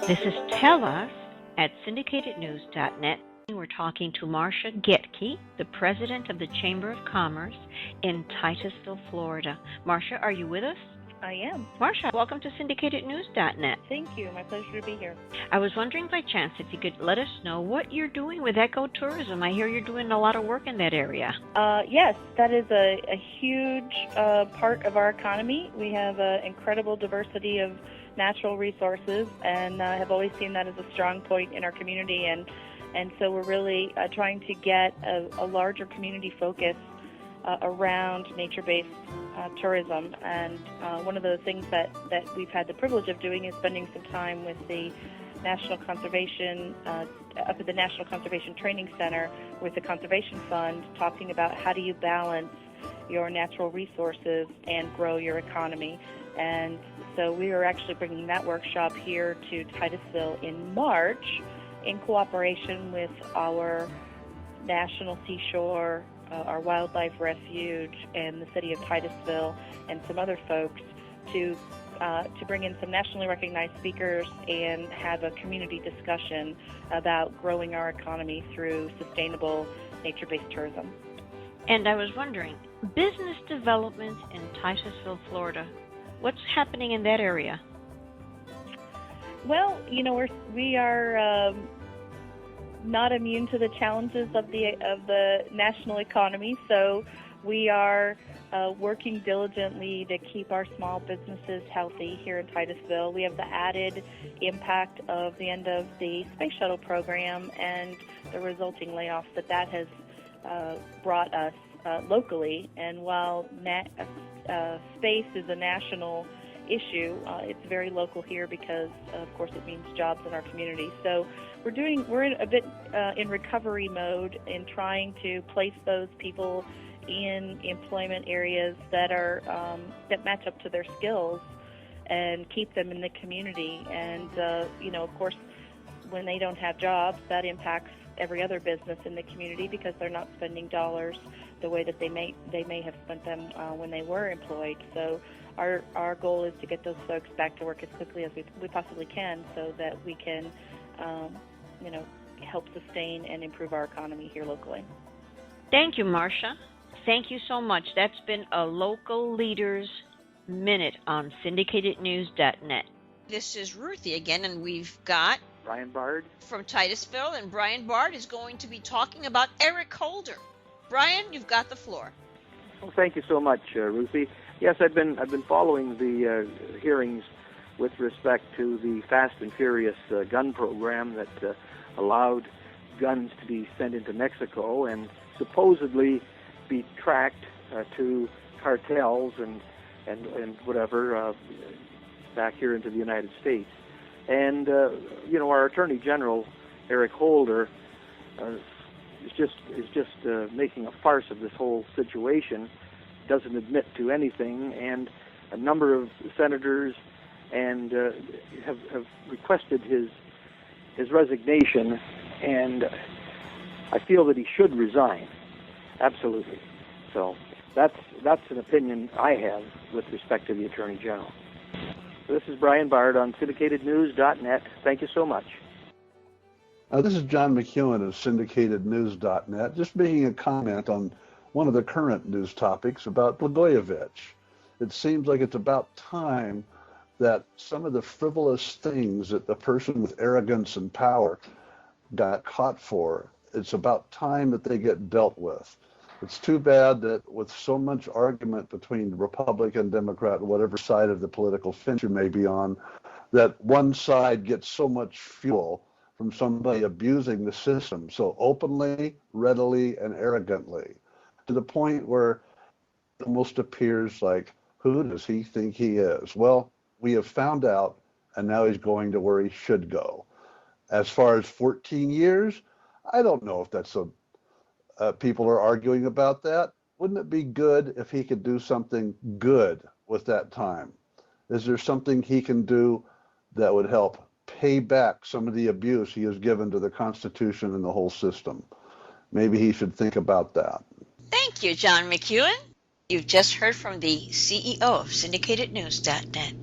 This is Tell Us at syndicatednews.net. We're talking to Marcia Gaedcke, the president of the Chamber of Commerce in Titusville, Florida. Marcia, are you with us? I am. Marcia, welcome to syndicatednews.net. Thank you. My pleasure to be here. I was wondering by chance if you could let us know what you're doing with ecotourism. I hear you're doing a lot of work in that area. Yes, that is a huge part of our economy. We have an incredible diversity of natural resources, and have always seen that as a strong point in our community. And so we're really trying to get a larger community focus around nature-based tourism. And one of the things that we've had the privilege of doing is spending some time with the National Conservation, up at the National Conservation Training Center with the Conservation Fund, talking about how do you balance your natural resources and grow your economy. And so we are actually bringing that workshop here to Titusville in March in cooperation with our National Seashore, our Wildlife Refuge, and the City of Titusville, and some other folks to bring in some nationally recognized speakers and have a community discussion about growing our economy through sustainable nature-based tourism. And I was wondering, business development in Titusville, Florida, what's happening in that area? Well, we are not immune to the challenges of the national economy, so we are working diligently to keep our small businesses healthy here in Titusville. We have the added impact of the end of the space shuttle program and the resulting layoffs that has brought us locally. And while space is a national issue, it's very local here because, of course, it means jobs in our community. So we're in a bit in recovery mode in trying to place those people in employment areas that are that match up to their skills and keep them in the community. And of course, when they don't have jobs, that impacts every other business in the community because they're not spending dollars the way that they may have spent them when they were employed. So our goal is to get those folks back to work as quickly as we possibly can, so that we can help sustain and improve our economy here locally. Thank you, Marcia. Thank you so much. That's been a Local Leaders Minute on syndicatednews.net. This is Ruthie again, and we've got Brian Bard from Titusville, and Brian Bard is going to be talking about Eric Holder. Brian, you've got the floor. Well, thank you so much, Ruthie. Yes, I've been following the hearings with respect to the Fast and Furious gun program that allowed guns to be sent into Mexico and supposedly be tracked to cartels and whatever back here into the United States. And our Attorney General Eric Holder is just making a farce of this whole situation. Doesn't admit to anything, and a number of senators and have requested his resignation, and I feel that he should resign. Absolutely. So that's an opinion I have with respect to the Attorney General. So this is Brian Bard on syndicatednews.net. Thank you so much. This is John McEuen of syndicatednews.net, just making a comment on one of the current news topics about Blagojevich. It seems like it's about time that some of the frivolous things that the person with arrogance and power got caught for, it's about time that they get dealt with. It's too bad that with so much argument between Republican, Democrat, whatever side of the political fence you may be on, that one side gets so much fuel from somebody abusing the system so openly, readily, and arrogantly, to the point where it almost appears like, who does he think he is? Well, we have found out, and now he's going to where he should go. As far as 14 years, I don't know if that's people are arguing about that. Wouldn't it be good if he could do something good with that time? Is there something he can do that would help pay back some of the abuse he has given to the Constitution and the whole system? Maybe he should think about that. Thank you, John McEuen. You've just heard from the CEO of syndicatednews.net.